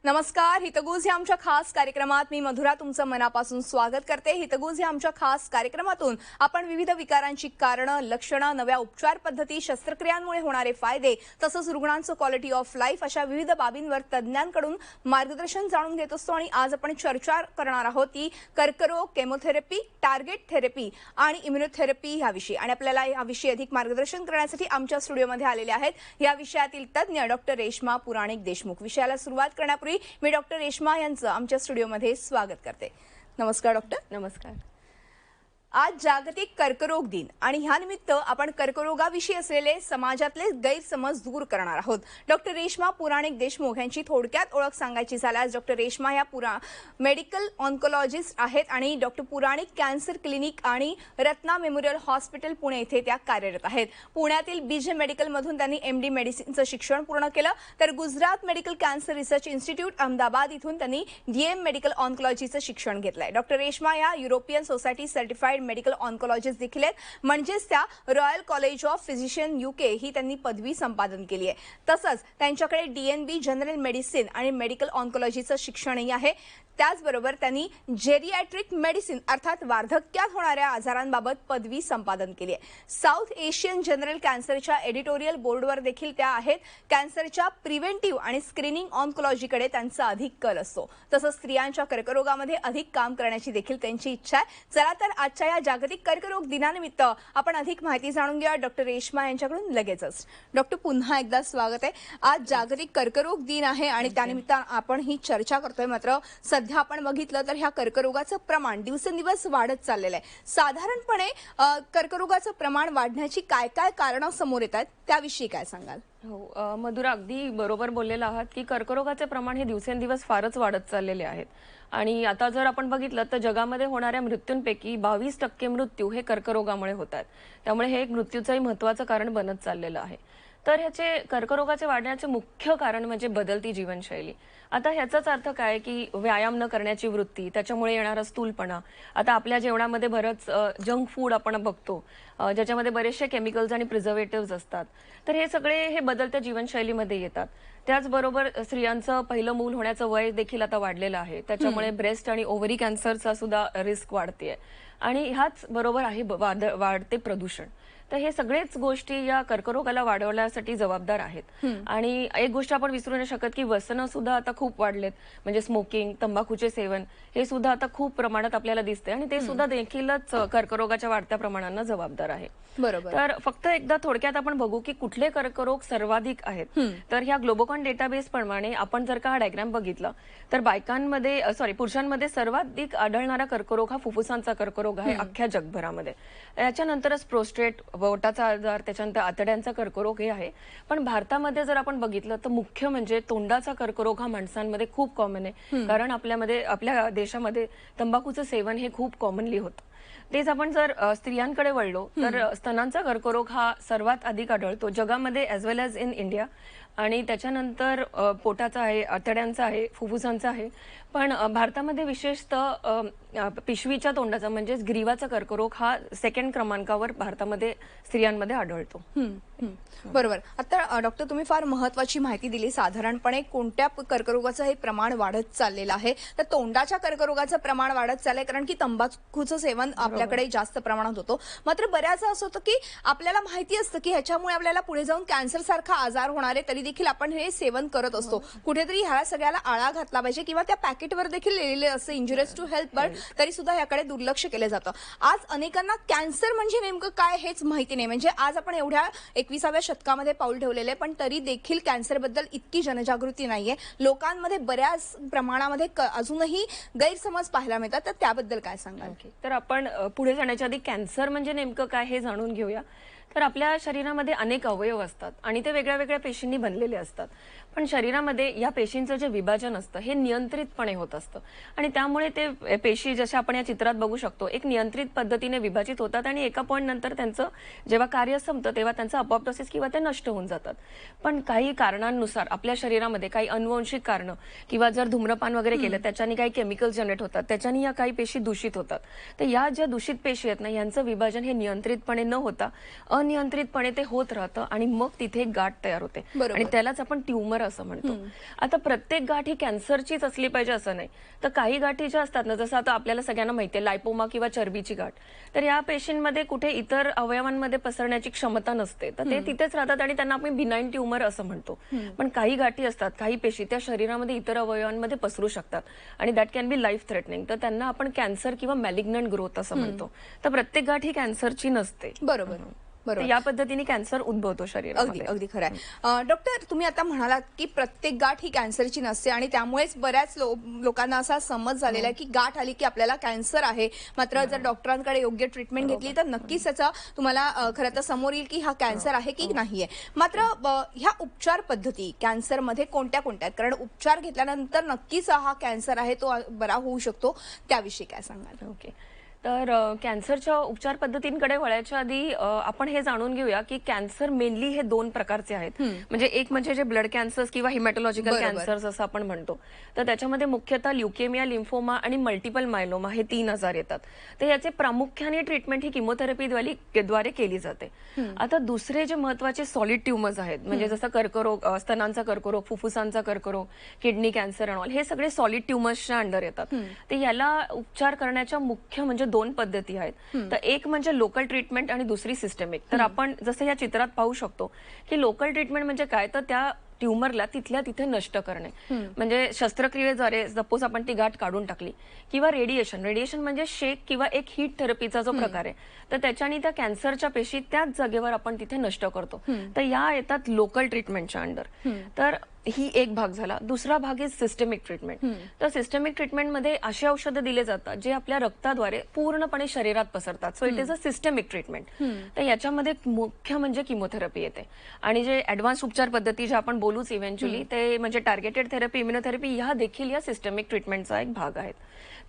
नमस्कार. हितगुज या आमच्या खास कार्यक्रमात मी मधुरा तुमचं मनापासून स्वागत करते. हितगुज या आमच्या खास कार्यक्रमातून आपण विविध विकारांची कारणं, लक्षणं, नव्या उपचार पद्धती, शस्त्रक्रियांमुळे होणारे फायदे तसंच रुग्णांचं क्वालिटी ऑफ लाईफ अशा विविध बाबींवर तज्ज्ञांकडून मार्गदर्शन जाणून घेत असतो. आणि आज आपण चर्चा करणार आहोत ती कर्करोग, केमोथेरपी, टार्गेट थेरपी आणि इम्युनोथेरपी याविषयी. आणि आपल्याला याविषयी अधिक मार्गदर्शन करण्यासाठी आमच्या स्टुडिओमध्ये आलेले आहेत या विषयातील तज्ज्ञ डॉक्टर रेश्मा पुराणिक देशमुख. विषयाला सुरुवात करण्यापूर्वी मी डॉक्टर रेश्मा यांचं आमच्या स्टुडिओमध्ये स्वागत करते. नमस्कार डॉक्टर. नमस्कार. आज जागतिक कर्करोग दिन आणि ह्यानिमित्त आपण कर्करोगाविषयी असलेले समाजातले गैरसमज दूर करणार आहोत. डॉक्टर रेश्मा पुराणिक देशमुख यांची थोडक्यात ओळख सांगायची झाल्यास डॉक्टर रेश्मा या मेडिकल ऑन्कोलॉजिस्ट आहेत आणि डॉक्टर पुराणिक कॅन्सर क्लिनिक आणि रत्ना मेमोरियल हॉस्पिटल पुणे येथे त्या कार्यरत आहेत. पुण्यातील बीजे मेडिकलमधून त्यांनी MD मेडिसिनचं शिक्षण पूर्ण केलं, तर Gujarat medical cancer research institute Ahmedabad इथून त्यांनी DM मेडिकल ऑन्कोलॉजीचं शिक्षण घेतलंय. डॉक्टर रेश्मा या European society certified medical oncologist देखील आहेत, म्हणजेच त्या royal college of physician UK ही त्यांनी पदवी संपादन केली आहे. तसंच त्यांच्याकडे DNB जनरल मेडिसिन आणि मेडिकल ऑन्कोलॉजीचं शिक्षणही आहे. त्याचबरोबर त्यांनी जेरियाट्रिक मेडिसिन अर्थात वार्धक्यात होणाऱ्या आजारांबाबत पदवी संपादन केली आहे. साऊथ एशियन जनरल कॅन्सरच्या एडिटोरियल बोर्डवर देखील त्या आहेत. कॅन्सरच्या प्रिव्हेंटिव्ह आणि स्क्रीनिंग ऑन्कोलॉजीकडे त्यांचा अधिक कल असतो. तसंच स्त्रियांच्या कर्करोगामध्ये अधिक काम करण्याची देखील त्यांची इच्छा आहे. चला तर आजच्या या जागतिक कर्करोग दिनानिमित्त आपण अधिक माहिती जाणून घेऊया डॉक्टर रेश्मा यांच्याकडून लगेचच. डॉक्टर पुन्हा एकदा स्वागत आहे. आज जागतिक कर्करोग दिन आहे आणि त्यानिमित्त आपण ही चर्चा करतोय. मात्र सध्या आपण बघितलं तर ह्या कर्करोगाचं प्रमाण दिवसेंदिवस वाढत चाललेलं आहे. साधारणपणे कर्करोगाचं प्रमाण वाढण्याची काय काय कारणं समोर येतात त्याविषयी काय सांगाल? हो मधुरा, अगदी बरोबर बोललेला आहात की कर्करोगाचे प्रमाण हे दिवसेंदिवस फारच वाढत चाललेले आहेत. आणि आता जर आपण बघितलं तर जगामध्ये होणाऱ्या मृत्यूंपैकी 22% मृत्यू हे कर्करोगामुळे होतात. त्यामुळे हे एक मृत्यूचंही महत्त्वाचं कारण बनत चाललेलं आहे. तर ह्याचे कर्करोगाचे वाढण्याचे मुख्य कारण म्हणजे बदलती जीवनशैली. आता ह्याचाच अर्थ काय की व्यायाम न करण्याची वृत्ती, त्याच्यामुळे येणारा स्थूलपणा. आता आपल्या जेवणामध्ये बरंच जंक फूड आपण बघतो, ज्याच्यामध्ये बरेचसे केमिकल्स आणि प्रिझर्वेटिव्हज असतात. तर हे सगळे हे बदलत्या जीवनशैलीमध्ये येतात. त्याचबरोबर स्त्रियांचं पहिलं मूल होण्याचं वय देखील आता वाढलेलं आहे. त्याच्यामुळे ब्रेस्ट आणि ओव्हरी कॅन्सरचा सुद्धा रिस्क वाढतेय. आणि ह्याच बरोबर आहे वाढते प्रदूषण. तर हे सगळेच गोष्टी या कर्करोगाला वाढवण्यासाठी जबाबदार आहेत. आणि एक गोष्ट आपण विसरू नाही शकत की व्यसनं सुद्धा आता खूप वाढलेत. म्हणजे स्मोकिंग, तंबाखूचे सेवन हे सुद्धा आता खूप प्रमाणात आपल्याला दिसते आणि ते सुद्धा देखीलच कर्करोगाच्या वाढत्या प्रमाणांना जबाबदार आहे. बरोबर. तर फक्त एकदा थोडक्यात आपण बघू की कुठले कर्करोग सर्वाधिक आहेत. तर ह्या ग्लोबोकॉन डेटाबेस प्रमाणे आपण जर का हा डायग्राम बघितला तर पुरुषांमध्ये सर्वाधिक आढळणारा कर्करोग हा फुफ्फुसांचा कर्करोग आहे अख्ख्या जगभरामध्ये. याच्यानंतरच प्रोस्टेट, पोटाचा आजार, त्याच्यानंतर आतड्यांचा कर्करोग हे आहे. पण भारतामध्ये जर आपण बघितलं तर मुख्य म्हणजे तोंडाचा कर्करोग हा माणसांमध्ये खूप कॉमन आहे. कारण आपल्या देशामध्ये तंबाखूचं सेवन हे खूप कॉमनली होतं. तेच आपण जर स्त्रियांकडे वळलो तर स्तनांचा कर्करोग हा सर्वात अधिक आढळतो जगामध्ये as well as in India. आणि त्याच्यानंतर पोटाचा आहे, आतड्यांचा आहे, फुफ्फुसांचा आहे. पण भारतामध्ये विशेषतः पिशवीच्या तोंडाचा म्हणजेच ग्रीवाचा कर्करोग हा सेकंड क्रमांकावर भारतामध्ये स्त्रियांमध्ये आढळतो. बरोबर. आता डॉक्टर तुम्ही फार महत्वाची माहिती दिली. साधारणपणे कोणत्या कर्करोगाचं हे प्रमाण वाढत चाललेलं आहे? तर तोंडाच्या कर्करोगाचं प्रमाण वाढत चाललंय कारण की तंबाखूचं सेवन आपल्याकडे जास्त प्रमाणात होतं. मात्र बऱ्याचदा असं होतं की आपल्याला माहिती असतं की ह्याच्यामुळे आपल्याला पुढे जाऊन कॅन्सर सारखा आजार होणार आहे, तरी देखील आपण हे सेवन करत असतो. कुठेतरी ह्या सगळ्याला आळा घातला पाहिजे किंवा त्या पॅकेटवर देखील लिहिलेले असते इंजुरियस टू हेल्थ, बट तरी सुद्धा याकडे दुर्लक्ष केलं जातं. आज अनेकांना कॅन्सर म्हणजे नेमकं काय हेच माहिती नाही. म्हणजे आज आपण एवढ्या 21व्या शतकामध्ये पाऊल ठेवलेले पण तरी देखील कॅन्सरबद्दल इतकी जनजागृती नाहीये. लोकांमध्ये बऱ्याच प्रमाणामध्ये अजूनही गैरसमज पाहायला मिळतात. तर त्याबद्दल काय सांगाल? तर आपण पुढे जाण्याच्या आधी कॅन्सर म्हणजे नेमकं काय हे जाणून घेऊया. तर आपल्या शरीरामध्ये अनेक अवयव असतात आणि ते वेगळ्या वेगळ्या पेशींनी बनलेले असतात. पण शरीरामध्ये या पेशींचं जे विभाजन असतं हे नियंत्रितपणे होत असतं आणि त्यामुळे ते पेशी जशा आपण या चित्रात बघू शकतो एक नियंत्रित पद्धतीने विभाजित होतात आणि एका पॉइंट नंतर त्यांचं जेव्हा कार्य संपतं तेव्हा त्यांचं अपॉप्टोसिस किंवा ते नष्ट होऊन जातात. पण काही कारणांनुसार आपल्या शरीरामध्ये काही अनुवंशिक कारणं किंवा जर धूम्रपान वगैरे केलं त्याच्याने काही केमिकल जनरेट होतात, त्याच्याने या काही पेशी दूषित होतात. तर या ज्या दूषित पेशी आहेत ना यांचं विभाजन हे नियंत्रितपणे न होता अनियंत्रितपणे ते होत राहतं आणि मग तिथे एक गाठ तयार होते बरोबर. आणि त्यालाच आपण ट्यूमर असं म्हणतो. आता प्रत्येक गाठ ही कॅन्सरचीच असली पाहिजे असं नाही. तर काही गाठी ज्या असतात ना, जसं आता आपल्याला सगळ्यांना माहिती आहे लायपोमा किंवा चरबीची गाठ, तर या पेशींमध्ये कुठे इतर अवयवांमध्ये पसरण्याची क्षमता नसते, तर ते तिथेच राहतात आणि त्यांना आपण बिनाईन ट्यूमर असं म्हणतो. पण काही गाठी असतात, काही पेशी त्या शरीरामध्ये इतर अवयवांमध्ये पसरू शकतात आणि that can be life threatening, तर त्यांना आपण कॅन्सर किंवा मॅलिग्नंट ग्रोथ असं म्हणतो. तर प्रत्येक गाठ ही कॅन्सरची नसते. बरोबर तर बरोबर. या पद्धतीने कॅन्सर उद्भवतो अगदी शरीरामध्ये. अगदी खरं आहे. डॉक्टर, तुम्ही आता म्हणालात की प्रत्येक गाठ ही कॅन्सरची नसते आणि त्यामुळेच बऱ्याच लोकांना असा समज झालेला आहे की गाठ आली की आपल्याला कॅन्सर आहे. मात्र जर डॉक्टरांकडे योग्य ट्रीटमेंट घेतली तर नक्कीच त्याचा तुम्हाला खरं तर समोर येईल की हा कॅन्सर आहे की नाहीये. मात्र ह्या उपचार पद्धती कॅन्सरमध्ये कोणत्या कोणत्या आहेत? कारण उपचार घेतल्यानंतर नक्कीच हा कॅन्सर आहे तो बरा होऊ शकतो, त्याविषयी काय सांगाल? ओके. तर कॅन्सरच्या उपचार पद्धतींकडे वळायच्या आधी आपण हे जाणून घेऊया की कॅन्सर मेनली हे 2 प्रकारचे आहेत. म्हणजे एक म्हणजे जे ब्लड कॅन्सर्स किंवा हिमॅटोलॉजिकल बरोबर. कॅन्सर्स असं आपण म्हणतो. तर त्याच्यामध्ये मुख्यतः ल्युकेमिया, लिम्फोमा आणि मल्टिपल मायलोमा हे 3 आजार येतात. तर याचे प्रामुख्याने ट्रीटमेंट ही किमोथेरपीद्वारे केली जाते. आता दुसरे जे महत्वाचे सॉलिड ट्युमर्स आहेत, म्हणजे जसं कर्करोग, स्तनांचा कर्करोग, फुफ्फुसांचा कर्करोग, किडनी कॅन्सर अँड ऑल, हे सगळे सॉलिड ट्युमर्सच्या अंडर येतात. तर याला उपचार करण्याच्या मुख्य म्हणजे 2 पद्धती आहेत. तर एक म्हणजे लोकल ट्रीटमेंट आणि दुसरी सिस्टमिक. तर आपण जसं या चित्रात पाहू शकतो की लोकल ट्रीटमेंट म्हणजे काय, तर त्या ट्युमरला तिथल्या तिथे नष्ट करणे. म्हणजे शस्त्रक्रियेद्वारे सपोज आपण ती गाठ काढून टाकली, किंवा रेडिएशन म्हणजे शेक किंवा एक हीट थेरपीचा जो प्रकार आहे, तर त्याच्याने त्या कॅन्सरच्या पेशी त्याच जागेवर आपण तिथे नष्ट करतो. तर या येतात लोकल ट्रीटमेंटच्या अंडर. तर ही एक भाग झाला. दुसरा भाग आहे सिस्टमिक ट्रीटमेंट. तर सिस्टमिक ट्रीटमेंटमध्ये अशी औषधं दिले जातात जे आपल्या रक्ताद्वारे पूर्णपणे शरीरात पसरतात. So it is a systemic treatment. तर याच्यामध्ये मुख्य म्हणजे किमोथेरपी येते आणि जे ऍडव्हान्स उपचार पद्धती ज्या आपण बोलूच इव्हेंच्युअली, ते म्हणजे टार्गेटेड थेरपी, इम्युनोथेरपी, ह्या देखील या सिस्टमिक ट्रीटमेंटचा एक भाग आहेत.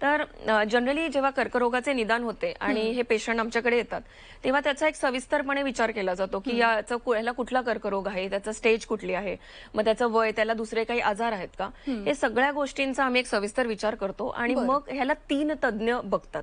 तर जनरली जेव्हा कर्करोगाचे निदान होते आणि हे पेशंट आमच्याकडे येतात, तेव्हा त्याचा एक सविस्तरपणे विचार केला जातो की याला कुठला कर्करोग आहे, त्याचा स्टेज कुठली आहे, मग त्याचं वय, त्याला दुसरे काही आजार आहेत का, हे सगळ्या गोष्टींचा आम्ही एक सविस्तर विचार करतो आणि मग ह्याला 3 तज्ञ बघतात.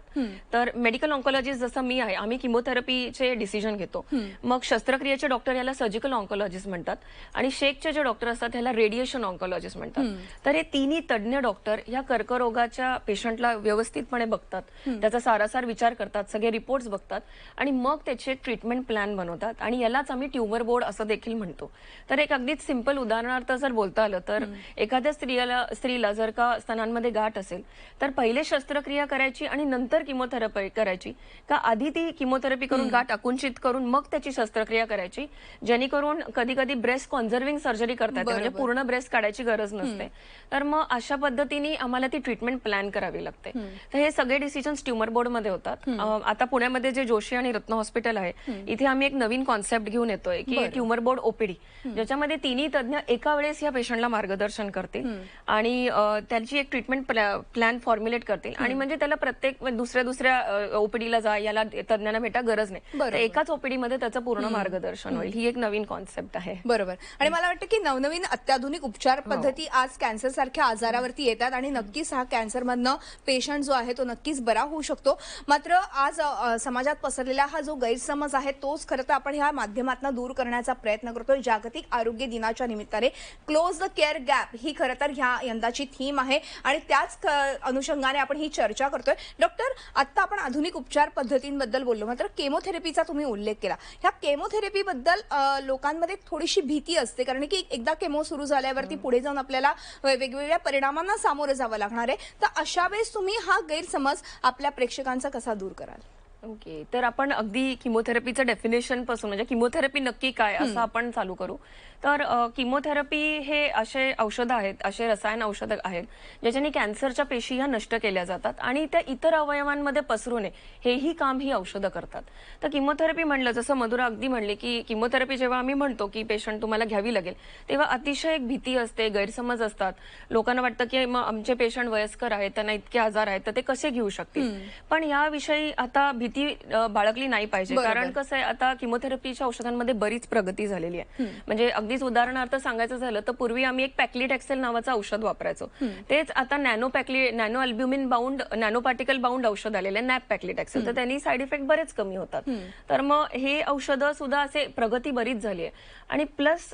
तर मेडिकल ऑन्कोलॉजिस्ट जसं मी आहे, आम्ही किमोथेरपीचे डिसिजन घेतो. मग शस्त्रक्रियेचे डॉक्टर याला सर्जिकल ऑन्कोलॉजिस्ट म्हणतात आणि शेकचे जे डॉक्टर असतात ह्याला रेडिएशन ऑन्कोलॉजिस्ट म्हणतात. तर हे 3 तज्ञ डॉक्टर या कर्करोगाच्या पेशंटला व्यवस्थितपणे बघतात, त्याचा सारासार विचार करतात, सगळे रिपोर्ट्स बघतात आणि मग त्याचे ट्रीटमेंट प्लॅन बनवतात आणि यालाच आम्ही ट्युमर बोर्ड असं देखील म्हणतो. तर एक अगदीच सिंपल उदाहरणार्थ जर बोलता आलं तर एखाद्या स्त्रीला जर का स्तनांमध्ये गाठ असेल तर पहिले शस्त्रक्रिया करायची आणि नंतर किमोथेरपी करायची, का आधी ती किमोथेरपी करून गाठ आकुंचित करून मग त्याची शस्त्रक्रिया करायची, जेणेकरून कधी कधी ब्रेस्ट कॉन्झर्विंग सर्जरी करता येते, म्हणजे पूर्ण ब्रेस्ट काढायची गरज नसते. तर मग अशा पद्धतीने आम्हाला ती ट्रीटमेंट प्लॅन करावी लागते. तर हे सगळे डिसिजन्स ट्युमर बोर्ड मध्ये होतात. आता पुण्यामध्ये जे जोशी आणि रत्न हॉस्पिटल आहे, इथे आम्ही एक नवीन कॉन्सेप्ट घेऊन येतोय की ट्युमर बोर्ड ओपीडी, ज्याच्यामध्ये 3 तज्ञ एका वेळेस या पेशंटला मार्गदर्शन करतील आणि त्यांची एक ट्रीटमेंट प्लॅन फॉर्म्युलेट करतील आणि म्हणजे त्याला प्रत्येक दुसऱ्या ओपीडीला जा, याला तज्ञांना भेटा गरज नाही, तर एकाच ओपीडी मध्ये त्याचं पूर्ण मार्गदर्शन होईल. ही एक नवीन कॉन्सेप्ट आहे. बरोबर. आणि मला वाटतं की नवनवीन अत्याधुनिक उपचार पद्धती आज कॅन्सर सारख्या आजारावरती येतात आणि नक्कीच हा कॅन्सर मधनं पेशंट जो आहे तो नक्कीच बरा होऊ शकतो. मात्र आज समाजात पसरलेला हा जो गैरसमज आहे तोच खरं तर आपण ह्या माध्यमातून दूर करण्याचा प्रयत्न करतोय. जागतिक आरोग्य दिनाच्या निमित्ताने क्लोज द केअर गॅप ही खरं तर ह्या यंदाची थीम आहे आणि त्याच अनुषंगाने आपण ही चर्चा करतोय. डॉक्टर, आता आपण आधुनिक उपचार पद्धतींबद्दल बोललो, मात्र केमोथेरपीचा तुम्ही उल्लेख केला. ह्या केमोथेरपी बद्दल लोकांमध्ये थोडीशी भीती असते, कारण की एकदा केमो सुरू झाल्यावरती पुढे जाऊन आपल्याला वेगवेगळ्या परिणामांना सामोरं जावं लागणार आहे. तर अशा वेळेस तुम्ही हा गैरसमज आपल्या प्रेक्षकांचा कसा दूर कराल? ओके. तर आपण अगदी किमोथेरपीचं डेफिनेशन पासून, म्हणजे किमोथेरपी नक्की काय असं आपण चालू करू. तर किमोथेरपी हे असे औषधं आहेत, असे रसायन औषधं आहेत ज्याच्याने कॅन्सरच्या पेशी ह्या नष्ट केल्या जातात आणि त्या इतर अवयवांमध्ये पसरू नये हेही काम ही औषधं करतात. तर किमोथेरपी म्हणलं, जसं मधुरा अगदी म्हणली की किमोथेरपी जेव्हा आम्ही म्हणतो की पेशंट तुम्हाला घ्यावी लागेल, तेव्हा अतिशय एक भीती असते, गैरसमज असतात. लोकांना वाटतं की मग आमचे पेशंट वयस्कर आहेत, त्यांना इतके आजार आहेत, तर ते कसे घेऊ शकतील. पण याविषयी आता भीती बाळगली नाही पाहिजे. बरोबर. कारण कसं आहे, आता किमोथेरपीच्या औषधांमध्ये बरीच प्रगती झालेली आहे. म्हणजे अगदीच उदाहरणार्थ सांगायचं झालं तर पूर्वी आम्ही एक पॅक्लिटॅक्सेल नावाचं औषध वापरायचो. तेच आता nano albumin bound, nano particle bound औषध आलेलं आहे, नॅप पॅक्लिटॅक्सेल. तर त्यांनी साईड इफेक्ट बरेच कमी होतात. तर मग हे औषधं सुद्धा असे प्रगती बरीच झाली आहे. आणि प्लस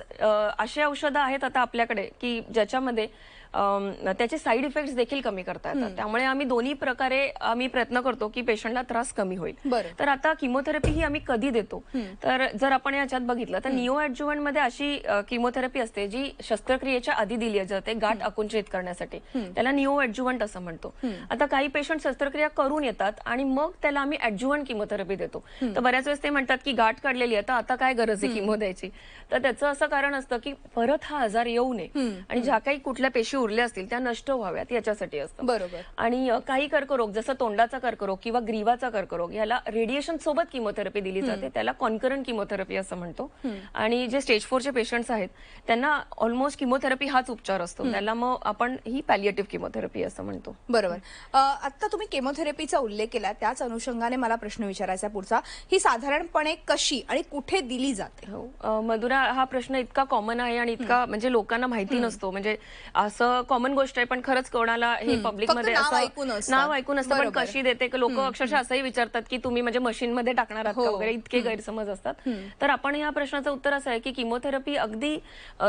असे औषधं आहेत आता आपल्याकडे की ज्याच्यामध्ये त्याचे साईड इफेक्ट्स देखील कमी करता येतात. त्यामुळे आम्ही दोन्ही प्रकारे आम्ही प्रयत्न करतो की पेशंटला त्रास कमी होईल. बरं. तर आता किमोथेरपी ही आम्ही कधी देतो, तर जर आपण याच्यात बघितलं तर निओ ऍडज्युव्हंट मध्ये अशी किमोथेरपी असते जी शस्त्रक्रियेच्या आधी दिली जाते गाठ आकुंचित करण्यासाठी. त्याला निओ ऍडज्युव्हंट असं म्हणतो. आता काही पेशंट शस्त्रक्रिया करून येतात आणि मग त्याला आम्ही ऍडज्युव्हंट किमोथेरपी देतो. तर बऱ्याच वेळेस ते म्हणतात की गाठ काढलेली आहे तर आता काय गरज आहे किमो द्यायची. तर त्याचं असं कारण असतं की परत हा आजार येऊ नये आणि ज्या काही कुठल्या पेशी उरल्या असतील त्या नष्ट व्हाव्यात याच्यासाठी असतं. बरोबर. आणि काही कर्करोग जसं तोंडाचा कर्करोग किंवा ग्रीवाचा कर्करोग याला रेडिएशन सोबत किमोथेरपी दिली जाते. त्याला कॉन्करंट किमोथेरपी असं म्हणतो. आणि जे स्टेज 4 चे पेशंट्स आहेत त्यांना ऑलमोस्ट किमोथेरपी हाच उपचार असतो. त्याला मग आपण ही पॅलिएटिव्ह किमोथेरपी असं म्हणतो. बरोबर. आता तुम्ही केमोथेरपीचा उल्लेख केला, त्याच अनुषंगाने मला प्रश्न विचारायचा पुढचा, ही साधारणपणे कशी आणि कुठे दिली जाते? हो, मधुरा, हा प्रश्न इतका कॉमन आहे आणि इतका म्हणजे लोकांना माहिती नसतो. म्हणजे असं कॉमन गोष्ट आहे पण खरंच कोणाला हे पब्लिकमध्ये नाव ऐकून असतं. नाव ऐकून असतं पण बरोबर. कशी देते लोक अक्षरशः असंही विचारतात की तुम्ही म्हणजे मशीन मध्ये टाकणार आहात का हो. वगैरे, इतके गैरसमज असतात. तर आपण या प्रश्नाचं उत्तर असं आहे की किमोथेरपी अगदी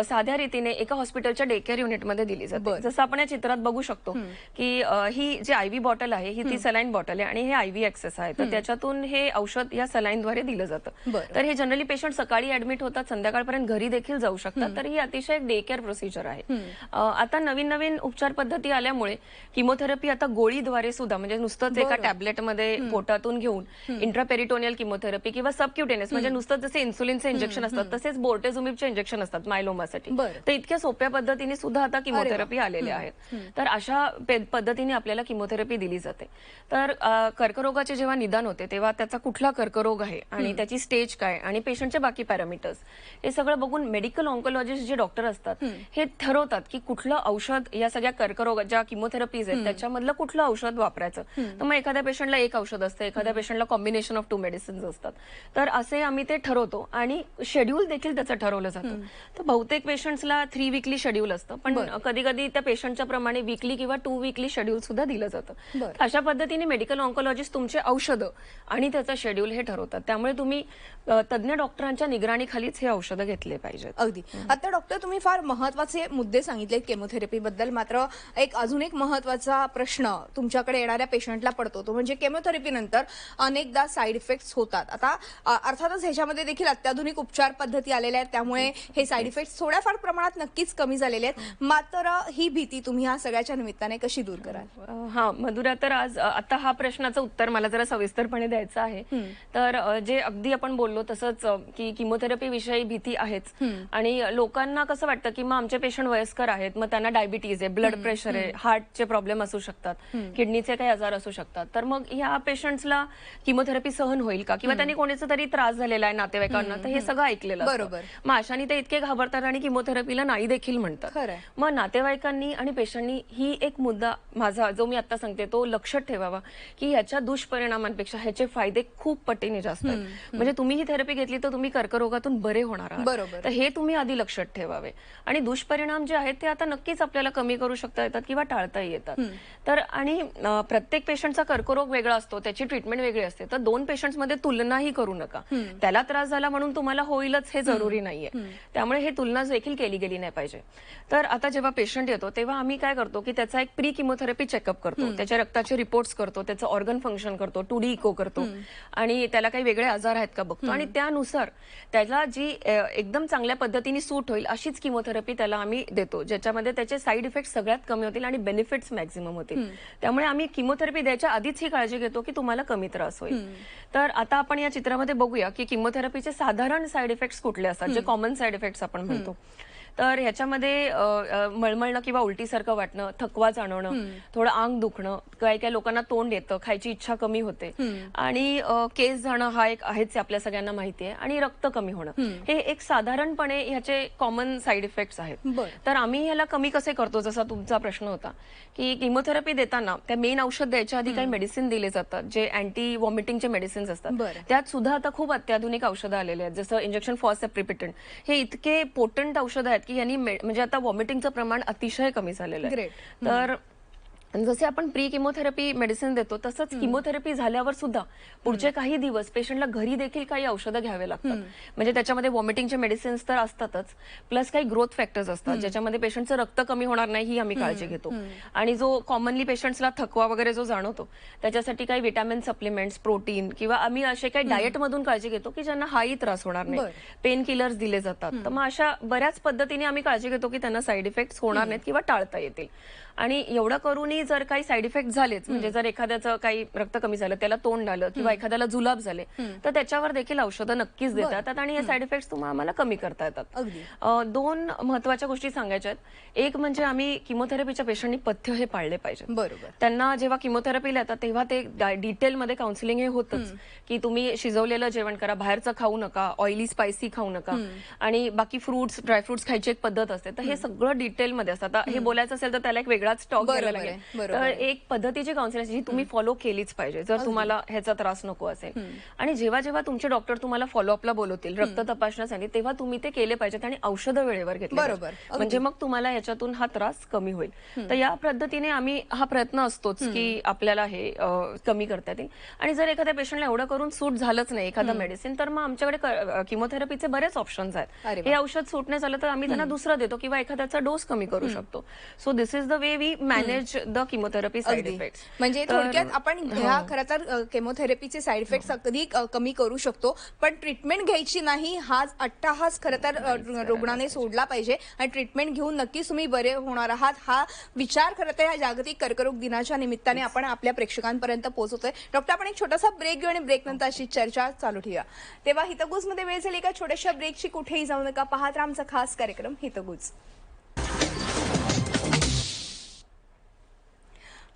साध्या रीतीने एका हॉस्पिटलच्या डे केअर युनिटमध्ये दिली जाते. जसं आपण या चित्रात बघू शकतो की ही जी आयव्ही बॉटल आहे ही ती सलाईन बॉटल आहे आणि हे आयव्ही ऍक्सेस आहे. तर त्याच्यातून हे औषध या सलाईनद्वारे दिलं जातं. तर हे जनरली पेशंट सकाळी ऍडमिट होतात, संध्याकाळपर्यंत घरी देखील जाऊ शकतात. तर ही अतिशय डे केअर प्रोसिजर आहे. आता नवीन नवीन उपचार पद्धती आल्यामुळे किमोथेरपी आता गोळीद्वारे सुद्धा, म्हणजे नुसतंच एका टॅबलेटमध्ये पोटातून घेऊन इंट्रापेरिटोनियल किमोथेरपी किंवा सबक्युटेनियस म्हणजे नुसतं जसे इन्सुलिनचे इंजेक्शन असतात तसेच बोर्टेझुमिबचे इंजेक्शन असतात मायलोमासाठी. तर इतक्या सोप्या पद्धतीने सुद्धा आता किमोथेरपी आलेले आहेत. तर अशा पद्धतीने आपल्याला किमोथेरपी दिली जाते. तर कर्करोगाचे जेव्हा निदान होते तेव्हा त्याचा कुठला कर्करोग आहे आणि त्याची स्टेज काय आणि पेशंटचे बाकी पॅरामीटर्स हे सगळं बघून मेडिकल ऑन्कोलॉजिस्ट जे डॉक्टर असतात हे ठरवतात की कुठलं औषध या सगळ्या कर्करोग ज्या किमोथेरपीज आहेत त्याच्यामधलं कुठलं औषध वापरायचं. तर मग एखाद्या पेशंटला एक औषध असतं, एखाद्या पेशंटला कॉम्बिनेशन ऑफ 2 मेडिसिन्स असतात. तर असे आम्ही ते ठरवतो आणि शेड्यूल देखील त्याचं ठरवलं जातं. तर बहुतेक पेशंट्सला 3 वीकली शेड्यूल असतं पण कधी कधी त्या पेशंटच्या प्रमाणे वीकली किंवा 2 वीकली शेड्यूल सुद्धा दिलं जातं. अशा पद्धतीने मेडिकल ऑन्कोलॉजिस्ट तुमचे औषधं आणि त्याचं शेड्यूल हे ठरवतात. त्यामुळे तुम्ही तज्ञ डॉक्टरांच्या निगराणीखालीच हे औषधं घेतले पाहिजेत. अगदी. आता डॉक्टर, तुम्ही फार महत्वाचे मुद्दे सांगितले केमोथेरपी बद्दल. मात्र अजून एक महत्वाचा प्रश्न तुमच्याकडे येणाऱ्या पेशंटला पडतो, तो म्हणजे केमोथेरपी नंतर अनेकदा साईड इफेक्ट्स होतात. आता अर्थातच ह्याच्यामध्ये देखील अत्याधुनिक उपचार पद्धती आलेल्या आहेत, त्यामुळे हे साईड इफेक्ट्स थोड्याफार प्रमाणात नक्कीच कमी झालेले आहेत. मात्र ही भीती तुम्ही या सगळ्याच्या निमित्ताने कशी दूर कराल? हा मधुरा, तर आज आता हा प्रश्नाचं उत्तर मला जरा सविस्तरपणे द्यायचं आहे. तर जे अगदी आपण बोललो तसंच की किमोथेरपी विषयी भीती आहेच आणि लोकांना कसं वाटतं की मग आमचे पेशंट वयस्कर आहेत, मग त्यांना डायबिटीज आहे, ब्लड प्रेशर आहे, हार्टचे प्रॉब्लेम असू शकतात, किडनीचे काही आजार असू शकतात. तर मग ह्या पेशंट्सला किमोथेरपी सहन होईल का किंवा त्यांनी कोणाचा तरी त्रास झालेला आहे नातेवाईकांना, तर हे सगळं ऐकलेलं असतं. मग अशाने ते इतके घाबरतात आणि किमोथेरपीला नाही देखील म्हणतात. मग नातेवाईकांनी आणि पेशंटनी ही एक मुद्दा माझा जो मी आता सांगते तो लक्षात ठेवावा की याच्या दुष्परिणामांपेक्षा ह्याचे फायदे खूप पटीने जास्त आहेत. म्हणजे तुम्ही ही थेरपी घेतली तर तुम्ही कर्करोगातून बरे होणार आहात. तर हे तुम्ही आधी लक्षात ठेवावे. आणि दुष्परिणाम जे आहेत ते आता नक्कीच आपल्याला कमी करू शकता येतात किंवा टाळताही येतात. तर आणि प्रत्येक पेशंटचा कर्करोग वेगळा असतो, त्याची ट्रीटमेंट वेगळी असते. तर 2 पेशंट्समध्ये तुलनाही करू नका. त्याला त्रास झाला म्हणून तुम्हाला होईलच हे जरुरी नाहीये. त्यामुळे हे तुलना देखील केली गेली नाही पाहिजे. तर आता जेव्हा पेशंट येतो तेव्हा आम्ही काय करतो की त्याचा एक प्री किमोथेरपी चेकअप करतो, त्याच्या रक्ताचे रिपोर्ट्स करतो, त्याचं ऑर्गन फंक्शन करतो, 2D इको करतो आणि त्याला काही वेगळे आजार आहेत का बघतो आणि त्यानुसार त्याला जी एकदम चांगल्या पद्धतीने सूट होईल अशीच किमोथेरपी त्याला आम्ही देतो, ज्याच्यामध्ये त्याचे साईड इफेक्ट सगळ्यात कमी होतील आणि बेनिफिट्स मॅक्झिमम होतील. त्यामुळे आम्ही किमोथेरपी द्यायच्या आधीच ही काळजी घेतो की तुम्हाला कमी त्रास होईल. तर आता आपण या चित्रामध्ये बघूया की किमोथेरपीचे साधारण साईड इफेक्ट्स कुठले असतात, जे कॉमन साईड इफेक्ट्स आपण म्हणतो. तर ह्याच्यामध्ये मळमळणं किंवा उलटीसारखं वाटणं, थकवा जाणवणं, थोडं अंग दुखणं, काही काही लोकांना तोंड येतं, खायची इच्छा कमी होते आणि केस जाणं हा एक आहेच आपल्या सगळ्यांना माहिती आहे आणि रक्त कमी होणं हे एक साधारणपणे ह्याचे कॉमन साईड इफेक्ट्स आहेत. तर आम्ही ह्याला कमी कसे करतो, जसा तुमचा प्रश्न होता की किमोथेरपी देताना त्या मेन औषध द्यायच्या आधी काही मेडिसिन दिले जातात जे अँटी व्हॉमिटिंगचे मेडिसिन्स असतात. त्यात सुद्धा आता खूप अत्याधुनिक औषधं आलेले आहेत, जसं इंजेक्शन फॉस्फेप्रिपिटन. हे इतके पोटंट औषध आहेत की यांनी म्हणजे आता व्हॉमिटिंगचं प्रमाण अतिशय कमी झालेलं आहे. तर जसे आपण प्री किमोथेरपी मेडिसिन देतो तसंच किमोथेरपी झाल्यावर सुद्धा पुढचे काही दिवस पेशंटला घरी देखील काही औषधं घ्यावे लागतात. म्हणजे त्याच्यामध्ये व्हॉमिटिंगचे मेडिसिन्स तर असतातच, प्लस काही ग्रोथ फॅक्टर्स असतात ज्याच्यामध्ये पेशंटचं रक्त कमी होणार नाही ही आम्ही काळजी घेतो. आणि जो कॉमनली पेशंट्सला थकवा वगैरे जो जाणवतो त्याच्यासाठी काही विटॅमिन सप्लिमेंट्स, प्रोटीन किंवा आम्ही असे काही डाएट मधून काळजी घेतो की ज्यांना हाही त्रास होणार नाही. पेन किलर्स दिले जातात. तर मग अशा बऱ्याच पद्धतीने आम्ही काळजी घेतो की त्यांना साईड इफेक्ट्स होणार नाहीत किंवा टाळता येतील. आणि एवढं करूनही जर काही साईड इफेक्ट झालेच, म्हणजे जर एखाद्याचं काही रक्त कमी झालं, त्याला तोंड आलं किंवा एखाद्याला जुलाब झाले, तर त्याच्यावर देखील औषधं नक्कीच देता येतात आणि हे साईड इफेक्ट्स तुम्हाला आम्हाला कमी करता येतात. दोन महत्वाच्या गोष्टी सांगायच्या आहेत. एक म्हणजे आम्ही किमोथेरपीच्या पेशंटनी पथ्य हे पाळले पाहिजे. त्यांना जेव्हा किमोथेरपीला येतात तेव्हा ते डिटेलमध्ये काउन्सिलिंग हे होतच की तुम्ही शिजवलेलं जेवण करा, बाहेरचं खाऊ नका, ऑइली स्पायसी खाऊ नका आणि बाकी फ्रुट्स, ड्रायफ्रुट्स खायची एक पद्धत असते. तर हे सगळं डिटेलमध्ये असतं. आता हे बोलायचं असेल तर त्याला एक वेगळाच टॉक घ्यायला लागेल. तर एक पद्धतीची काउन्सिलिंग जी तुम्ही फॉलो केलीच पाहिजे जर तुम्हाला ह्याचा त्रास नको असेल. आणि जेव्हा जेव्हा तुमचे डॉक्टर तुम्हाला फॉलोअपला बोलवतील रक्त तपासण्यासाठी तेव्हा तुम्ही ते केले पाहिजेत आणि औषधं वेळेवर घेतली पाहिजेत. म्हणजे मग तुम्हाला याच्यातून हा त्रास कमी होईल. तर या पद्धतीने आम्ही हा प्रयत्न असतोच की आपल्याला हे कमी करता येईल. आणि जर एखाद्या पेशंटला एवढं करून सूट झालंच नाही एखादं मेडिसिन, तर मग आमच्याकडे किमोथेरपीचे बरेच ऑप्शन्स आहेत. हे औषध सूट नाही झालं तर आम्ही त्यांना दुसरं देतो किंवा एखाद्याचा डोस कमी करू शकतो. So this is the way we manage the chemotherapy side effects. म्हणजे थोडक्यात आपण ह्या खरं तर केमोथेरपीचे साईड इफेक्ट्स अगदी कमी करू शकतो, पण ट्रीटमेंट घ्यायची नाही हाच अट्टाहास खरं तर रुग्णाने सोडला पाहिजे आणि ट्रीटमेंट घेऊन नक्कीच तुम्ही बरे होणार आहात हा विचार खरं तर या जागतिक कर्करोग दिनाच्या निमित्ताने आपण आपल्या प्रेक्षकांपर्यंत पोहोचवतोय. डॉक्टर, आपण एक छोटासा ब्रेक घेऊ आणि ब्रेक नंतर अशी चर्चा चालू ठेवूया. तेव्हा हितगुज मध्ये वेळ झाली का छोट्याशा ब्रेकची, कुठेही जाऊ नका, पाहत राहा आमचा खास कार्यक्रम हितगुज.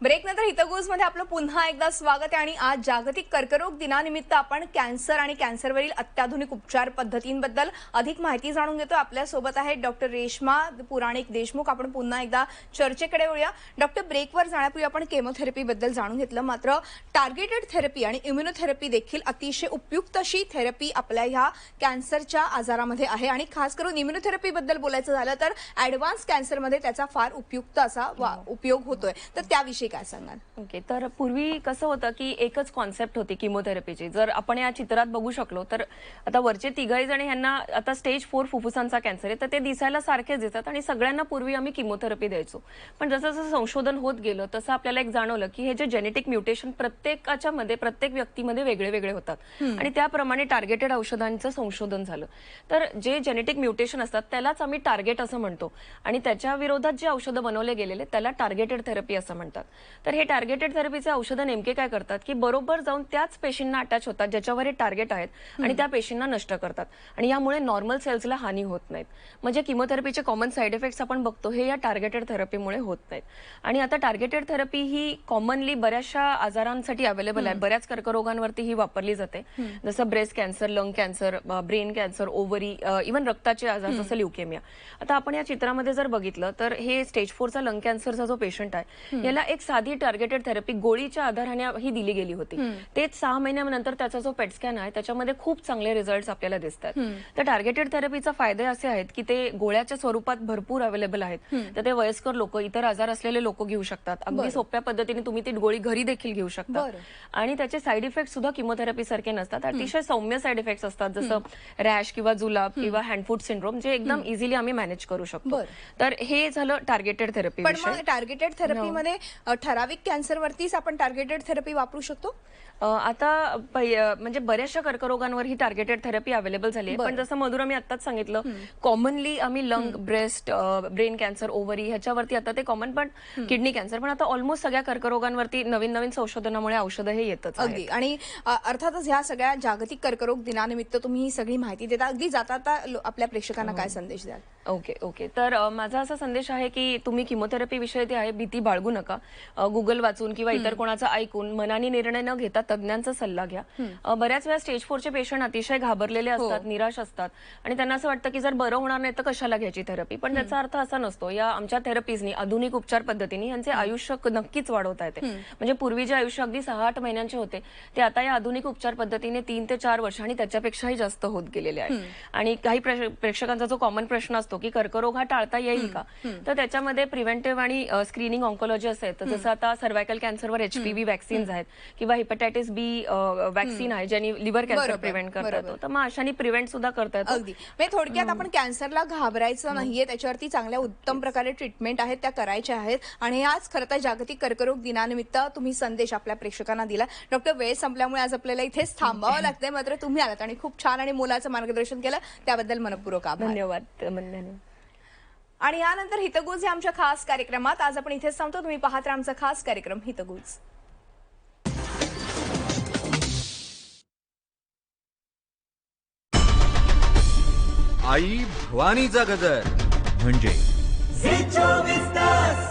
ब्रेक नंतर हितगुज मध्ये आपलं पुन्हा एकदा स्वागत आहे आणि आज जागतिक कर्करोग दिनानिमित्त आपण कॅन्सर आणि कॅन्सरवरील अत्याधुनिक उपचार पद्धतींबद्दल अधिक माहिती जाणून घेतो. आपल्या सोबत आहे डॉक्टर रेश्मा पुराणिक देशमुख. आपण पुन्हा एकदा चर्चेकडे वळूया. डॉक्टर, ब्रेकवर जाण्यापूर्वी आपण केमोथेरपी बद्दल जाणून घेतलं, मात्र टार्गेटेड थेरपी आणि इम्युनोथेरपी देखील अतिशय उपयुक्त अशी थेरपी आपल्या ह्या कॅन्सरच्या आजारामध्ये आहे आणि खास करून इम्युनोथेरपी बद्दल बोलायचं झालं तर ऍडव्हान्स कॅन्सरमध्ये त्याचा फार उपयुक्त असा उपयोग होतोय. तर त्याविषयी काय सांगाल? ओके, तर पूर्वी कसं होतं की एकच कॉन्सेप्ट होती किमोथेरपीची. जर आपण या चित्रात बघू शकलो तर आता वरचे तिघही जण यांना आता स्टेज 4 फुफ्फुसांचा कॅन्सर आहे, तर ते दिसायला सारखेच दिसतात आणि सगळ्यांना पूर्वी आम्ही किमोथेरपी द्यायचो. पण जसं जसं संशोधन होत गेलं तसं आपल्याला एक जाणवलं की हे जे जेनेटिक म्युटेशन प्रत्येकाच्या मध्ये, प्रत्येक व्यक्तीमध्ये वेगळे वेगळे होतात आणि त्याप्रमाणे टार्गेटेड औषधांचं संशोधन झालं. तर जे जेनेटिक म्युटेशन असतात त्यालाच आम्ही टार्गेट असं म्हणतो आणि त्याच्या विरोधात जे औषधं बनवले गेलेले त्याला टार्गेटेड थेरपी असं म्हणतात. तर हे टार्गेटेड थेरपीचे औषधं नेमके काय करतात की बरोबर जाऊन त्याच पेशींना अटॅच होतात ज्याच्यावर हे टार्गेट आहेत आणि त्या पेशींना नष्ट करतात आणि यामुळे नॉर्मल सेल्सला हानी होत नाहीत. म्हणजे किमोथेरपीचे कॉमन साईड इफेक्ट्स आपण बघतो हे या टार्गेटेड थेरपीमुळे होत नाहीत. आणि आता टार्गेटेड थेरपी ही कॉमनली बऱ्याचशा आजारांसाठी अवेलेबल आहे. बऱ्याच कर्करोगांवरती ही वापरली जाते, जसं breast cancer, lung cancer, brain cancer, ovary, even रक्ताचे आजार जसं ल्युकेमिया. आता आपण या चित्रामध्ये जर बघितलं तर हे स्टेज 4चा लंग कॅन्सरचा जो पेशंट आहे याला एक साधी टार्गेटेड थेरपी गोळीच्या आधाराने ही दिली गेली होती. तेच 6 महिन्यानंतर त्याचा जो पेट स्कॅन आहे त्याच्यामध्ये खूप चांगले रिझल्ट्स आपल्याला दिसतात. तर टार्गेटेड थेरपीचा फायदे असे आहेत की ते गोळ्याच्या स्वरूपात भरपूर अवेलेबल आहेत. तर ते वयस्कर लोक, इतर आजार असलेले लोक घेऊ शकतात. अगदी सोप्या पद्धतीने तुम्ही ती गोळी घरी देखील घेऊ शकता आणि त्याचे साईड इफेक्ट सुद्धा किमोथेरपी सारखे नसतात. अतिशय सौम्य साईड इफेक्ट्स असतात, जसं रॅश किंवा जुलाब किंवा हँडफूट सिंड्रोम, जे एकदम इझिली आम्ही मॅनेज करू शकतो. तर हे झालं टार्गेटेड थेरपी. पण मग टार्गेटेड थेरपीमध्ये ठराविक कॅन्सर वरतीच आपण टार्गेटेड थेरपी वापरू शकतो? आता म्हणजे बऱ्याचशा कर्करोगांवर ही टार्गेटेड थेरपी अवेलेबल झाली आहे. पण जसं मधुरा मी आत्ताच सांगितलं, कॉमनली आम्ही lung, breast, brain cancer, ovary ह्याच्यावरती आता ते कॉमन, पण किडनी कॅन्सर, पण आता ऑलमोस्ट सगळ्या कर्करोगांवरती नवीन नवीन संशोधनामुळे औषधं हे येतच आहेत. अगदी. आणि अर्थातच ह्या सगळ्या जागतिक कर्करोग दिनानिमित्त तुम्ही ही सगळी माहिती देता. अगदी जाता आपल्या प्रेक्षकांना काय संदेश द्याल? ओके. तर माझा असा संदेश आहे की तुम्ही किमोथेरपी विषयी ते आहे भीती बाळगू नका. गुगल वाचून किंवा इतर कोणाचं ऐकून मनाने निर्णय न घेता तज्ञांचा सल्ला घ्या. बऱ्याच वेळा स्टेज 4चे पेशंट अतिशय घाबरलेले असतात, निराश असतात आणि त्यांना असं वाटतं की जर बरं होणार नाही तर कशाला घ्यायची थेरपी. पण त्याचा अर्थ असा नसतो. या आमच्या थेरपीजनी, आधुनिक उपचार पद्धतीने यांचे आयुष्य नक्कीच वाढवता येते. म्हणजे पूर्वी जे आयुष्य अगदी 6-8 महिन्यांचे होते ते आता या आधुनिक उपचार पद्धतीने 3 ते 4 वर्ष आणि त्याच्यापेक्षाही जास्त होत गेलेले आहे. आणि काही प्रेक्षकांचा जो कॉमन प्रश्न असतो की कर्करोग हा टाळता येईल का, तर त्याच्यामध्ये प्रिव्हेंटिव्ह आणि स्क्रीनिंग ऑन्कोलॉजी असते. तर जसं आता सर्व्हायकल कॅन्सरवर HPV वॅक्सिन्स आहेत किंवा हेपॅटायटिस B वॅक्सिन आहे ज्यांनी लिव्हर कॅन्सर प्रिव्हेंट करता येतो. तर मग अशाने प्रिव्हेंट सुद्धा करता येतो. अगदी. म्हणजे थोडक्यात आपण कॅन्सरला घाबरायचं नाहीये, त्याच्यावरती चांगल्या उत्तम प्रकारे ट्रीटमेंट आहेत त्या करायच्या आहेत. आणि आज खरं तर जागतिक कर्करोग दिनानिमित्त तुम्ही संदेश आपल्या प्रेक्षकांना दिला. डॉक्टर, वेळ संपल्यामुळे आज आपल्याला इथेच थांबावं लागतंय, मात्र तुम्ही आलात आणि खूप छान आणि मोलाचं मार्गदर्शन केलं, त्याबद्दल मनपूर्वक आभार. धन्यवाद. आणि यानंतर हितगुज या आमच्या खास कार्यक्रमात आज आपण इथेच थांबतो. तुम्ही पाहत राहा आमचा खास कार्यक्रम हितगुज. आई भवानीचा गजर म्हणजे झी 24 तास